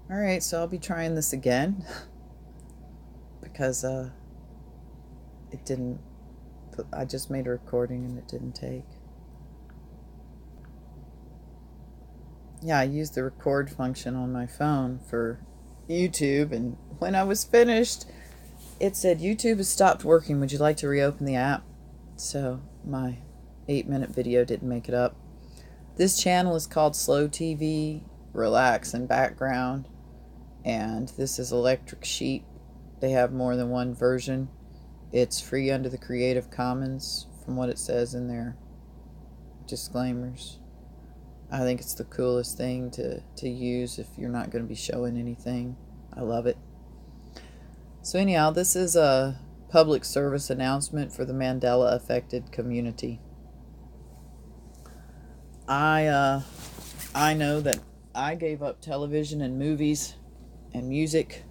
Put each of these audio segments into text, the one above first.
Alright, so I'll be trying this again because it didn't. I just made a recording and it didn't take. Yeah, I used the record function on my phone for YouTube, and when I was finished, it said YouTube has stopped working. Would you like to reopen the app? So my 8-minute video didn't make it up. This channel is called Slow TV, Relax and Background, and this is Electric Sheep. They have more than one version. It's free under the Creative Commons, from what it says in their disclaimers. I think it's the coolest thing to use if you're not going to be showing anything. I love it. So anyhow, this is a public service announcement for the Mandela affected community. I know that I gave up television and movies and music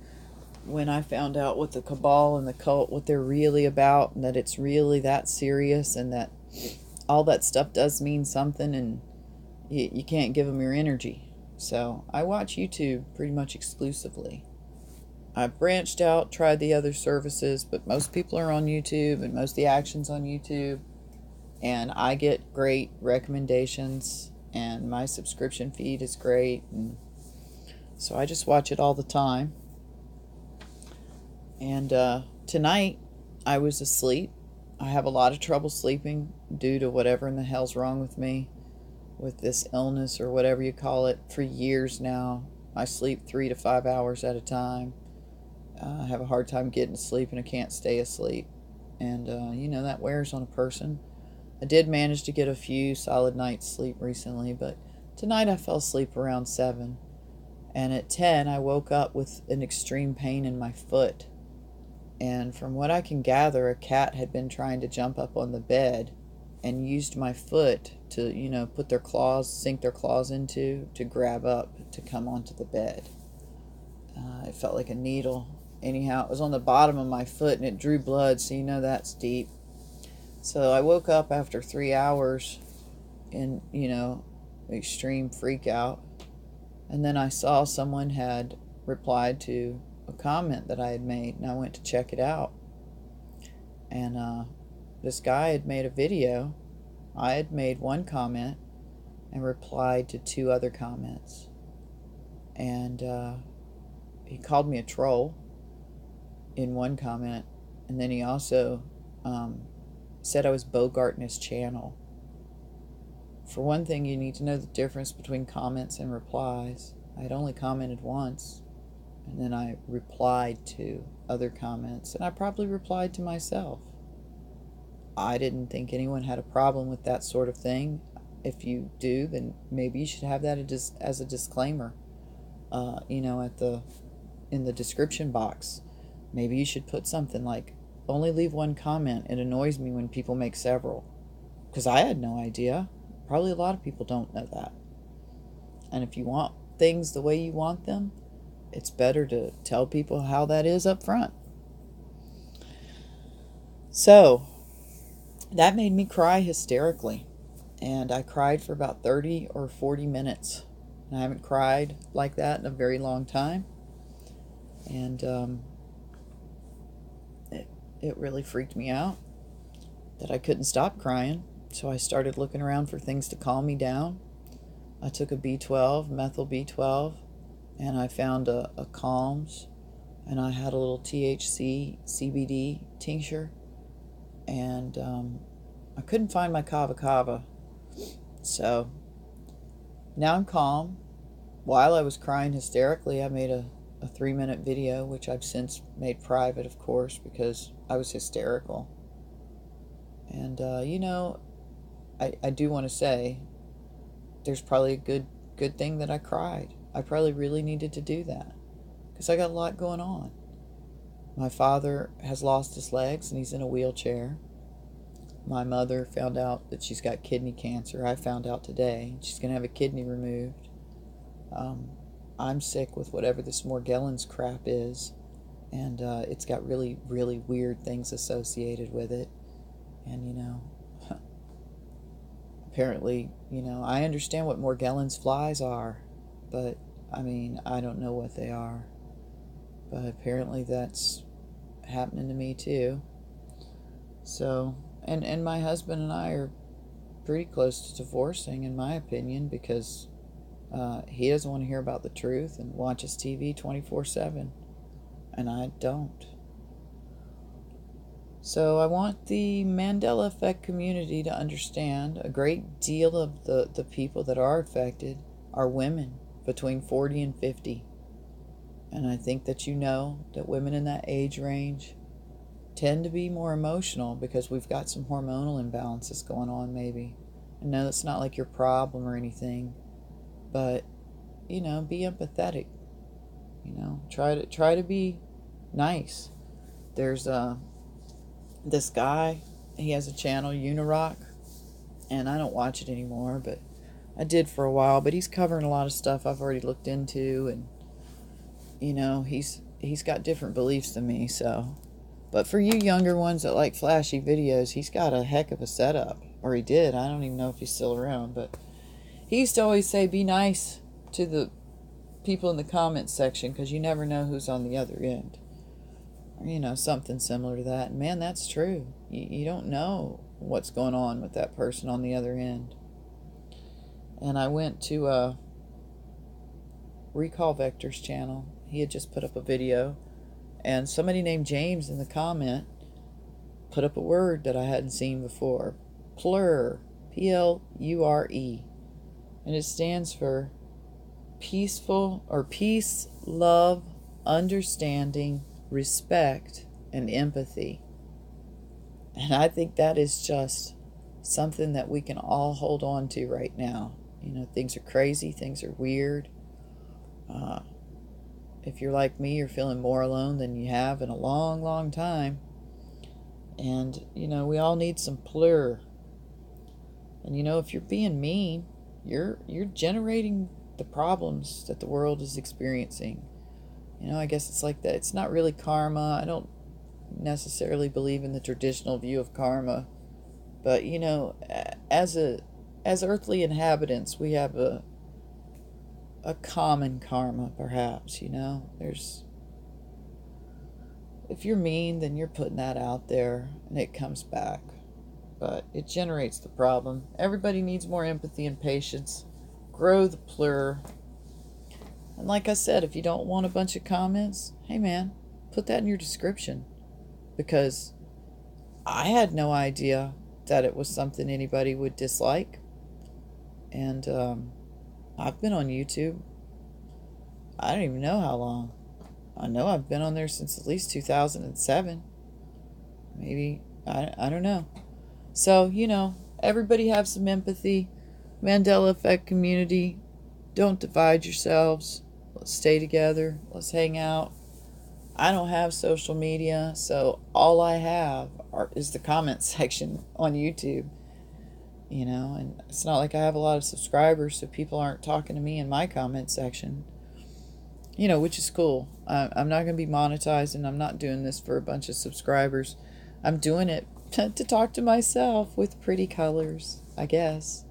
when I found out what the cabal and the cult, what they're really about, and that it's really that serious, and that all that stuff does mean something, and you can't give them your energy. So I watch YouTube pretty much exclusively. I've branched out, tried the other services, but most people are on YouTube, and most of the action's on YouTube, and I get great recommendations, and my subscription feed is great, and so I just watch it all the time. And tonight I was asleep. I have a lot of trouble sleeping due to whatever in the hell's wrong with me, with this illness or whatever you call it. For years now, I sleep 3 to 5 hours at a time. I have a hard time getting to sleep, and I can't stay asleep. And, that wears on a person. I did manage to get a few solid nights sleep recently, but tonight I fell asleep around 7. And at 10, I woke up with an extreme pain in my foot. And from what I can gather, a cat had been trying to jump up on the bed and used my foot to, put their claws, sink their claws into, to grab up, to come onto the bed. It felt like a needle. Anyhow, it was on the bottom of my foot, and it drew blood, so that's deep. So I woke up after 3 hours in, extreme freak out. And then I saw someone had replied to a comment that I had made, and I went to check it out. And this guy had made a video. I had made one comment and replied to 2 other comments. And he called me a troll in one comment, and then he also said I was bogarting his channel. For one thing, you need to know the difference between comments and replies. I had only commented once, and then I replied to other comments, and I probably replied to myself. I didn't think anyone had a problem with that sort of thing. If you do, then maybe you should have that as a disclaimer, in the description box. Maybe you should put something like, only leave one comment. It annoys me when people make several. Because I had no idea. Probably a lot of people don't know that. And if you want things the way you want them, it's better to tell people how that is up front. So that made me cry hysterically. And I cried for about 30 or 40 minutes. And I haven't cried like that in a very long time. And it really freaked me out that I couldn't stop crying. So I started looking around for things to calm me down. I took a B12, methyl B12, and I found a Calms, and I had a little THC CBD tincture, and I couldn't find my kava kava. So now I'm calm. While I was crying hysterically, I made a 3-minute video, which I've since made private, of course, because I was hysterical. And, I do want to say there's probably a good thing that I cried. I probably really needed to do that because I got a lot going on. My father has lost his legs and he's in a wheelchair. My mother found out that she's got kidney cancer. I found out today. She's going to have a kidney removed. I'm sick with whatever this Morgellons crap is, and it's got really, really weird things associated with it. And, apparently, I understand what Morgellons flies are, but I mean, I don't know what they are, but apparently that's happening to me too. So, and my husband and I are pretty close to divorcing, in my opinion, because he doesn't want to hear about the truth and watches TV 24/7, and I don't. So I want the Mandela effect community to understand a great deal of the people that are affected are women between 40 and 50. And I think that that women in that age range tend to be more emotional because we've got some hormonal imbalances going on, maybe. And no, that's not like your problem or anything, but be empathetic. Try to be nice. There's this guy, he has a channel, Unirock, and I don't watch it anymore, but I did for a while. But he's covering a lot of stuff I've already looked into, and he's got different beliefs than me. So, but for you younger ones that like flashy videos, he's got a heck of a setup, or he did. I don't even know if he's still around, but he used to always say, "Be nice to the people in the comments section, because you never know who's on the other end." Or, something similar to that. And man, that's true. You don't know what's going on with that person on the other end. And I went to Recall Vector's channel. He had just put up a video, and somebody named James in the comment put up a word that I hadn't seen before. PLURE. PLURE. And it stands for peaceful, or peace, love, understanding, respect, and empathy. And I think that is just something that we can all hold on to right now. Things are crazy, things are weird. If you're like me, you're feeling more alone than you have in a long, long time. And, we all need some PLURE. And, if you're being mean, you're generating the problems that the world is experiencing. I guess it's like that. It's not really karma. I don't necessarily believe in the traditional view of karma. But, as earthly inhabitants, we have a common karma, perhaps. If you're mean, then you're putting that out there, and it comes back. But it generates the problem. Everybody needs more empathy and patience. Grow the PLURE. And like I said, if you don't want a bunch of comments, hey man, put that in your description. Because I had no idea that it was something anybody would dislike. And I've been on YouTube, I don't even know how long. I know I've been on there since at least 2007. Maybe, I don't know. So, everybody have some empathy. Mandela effect community, don't divide yourselves. Let's stay together. Let's hang out. I don't have social media, so all I have is the comment section on YouTube. And it's not like I have a lot of subscribers, so people aren't talking to me in my comment section. Which is cool. I'm not going to be monetized, and I'm not doing this for a bunch of subscribers. I'm doing it to talk to myself with pretty colors, I guess.